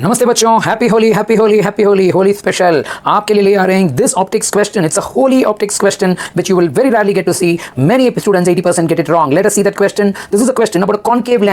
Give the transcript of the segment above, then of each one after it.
नमस्ते बच्चों, happy Holi happy Holi happy Holi Holi special आपके लिए ले आ रहे हैं this optics question. It's a Holi optics question which you will very rarely get to see. Many students 80% get it wrong. Let us see that question. This is a question about a concave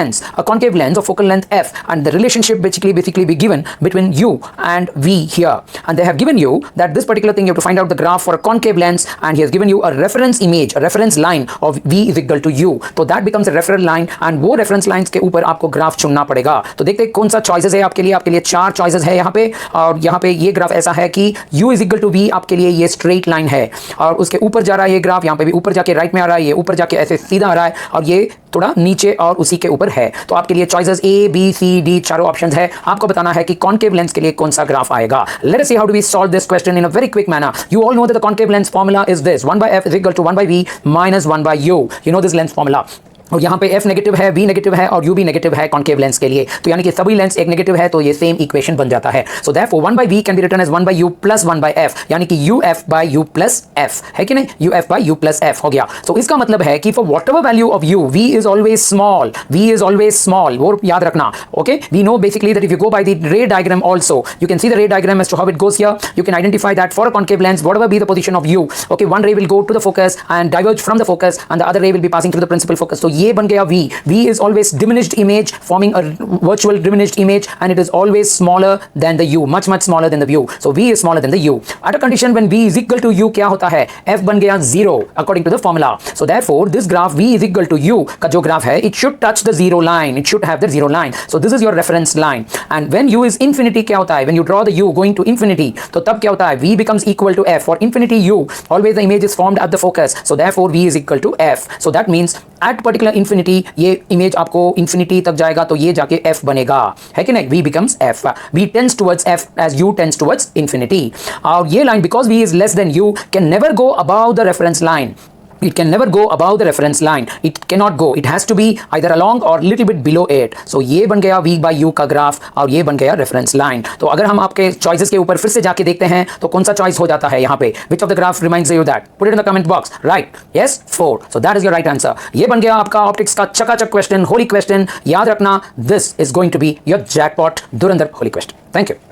lens of focal length f and the relationship basically be given between u and v here, and they have given you that this particular thing you have to find out the graph for a concave lens, and he has given you a reference image, a reference line of v is equal to u. So that becomes a reference line, and वो reference lines के ऊपर आपको graph चुनना पड़ेगा. तो देखते हैं कौन सा चॉइसेस है आपके लिए चार चॉइसेस है यहाँ पे, और यहाँ पे ये ग्राफ ऐसा है कि u is equal to v आपके लिए ये स्ट्रेट लाइन है, और उसके ऊपर जा रहा है ये ग्राफ, यहाँ पे भी ऊपर जाके राइट में आ रहा है, ये ऊपर जाके ऐसे सीधा आ रहा है, और ये थोड़ा नीचे और उसी के ऊपर है. तो आपके लिए choices A B C D चारों ऑप्शंस है. आपको बताना है कि कॉनकेव लेंस के लिए कौन सा ग्राफ आएगा. Let us see how do we solve this question in a very quick manner. You all know that the concave lens formula is this 1/f is equal to 1/v minus 1/u. You know this lens formula. और यहाँ पे f negative है, v negative है और u भी negative है concave lens के लिए. तो यानी कि सभी लेंस एक नेगेटिव है, तो ये सेम इक्वेशन बन जाता है. So therefore 1/v can be written as 1/u plus 1/f, यानी कि uf/u प्लस f है कि नहीं, uf/u प्लस f हो गया. सो इसका मतलब है कि for whatever value of u, v is always small, v is always small. वो याद रखना. Okay, we know basically that if you go by the ray diagram also, you can see the ray diagram as to how it goes here. You can identify that for a concave lens whatever be the position of u, okay, one ray will go to the focus and diverge from the focus and the other ray will be passing through the principal focus. तो ये बन गया v. V is always diminished image, forming a virtual diminished image, and it is always smaller than the u, much smaller than the u. So V is smaller than the u. At a condition when V is equal to u, क्या होता है, f बन गया 0 according to the formula. So therefore this graph V is equal to u का जो graph है, it should touch the zero line, it should have the zero line. So this is your reference line. And when u is infinity क्या होता है, when you draw the u going to infinity, तो तब क्या होता है, V becomes equal to f. For infinity u, always the image is formed at the focus. So therefore V is equal to f. So that means at particular infinity ये image आपको infinity तक जाएगा तो ये जाके f बनेगा, है कि नहीं, v becomes f. v tends towards f as u tends towards infinity. और ये line because v is less than u can never go above the reference line. It can never go above the reference line. It cannot go. It has to be either along or little bit below it. So ये बन गया v by u का graph, और ये बन गया reference line. तो अगर हम आपके चॉइसेस के ऊपर फिर से जाके देखते हैं तो कौन सा चॉइस हो जाता है यहाँ पे. Which of the graph reminds you that? Put it in the comment box. Right? Yes? 4. So that is your right answer. ये बन गया आपका ऑप्टिक्स का चकाचक क्वेश्चन, होली क्वेश्चन. याद रखना, this is going to be your jackpot Dhurandhar Holi question. Thank you.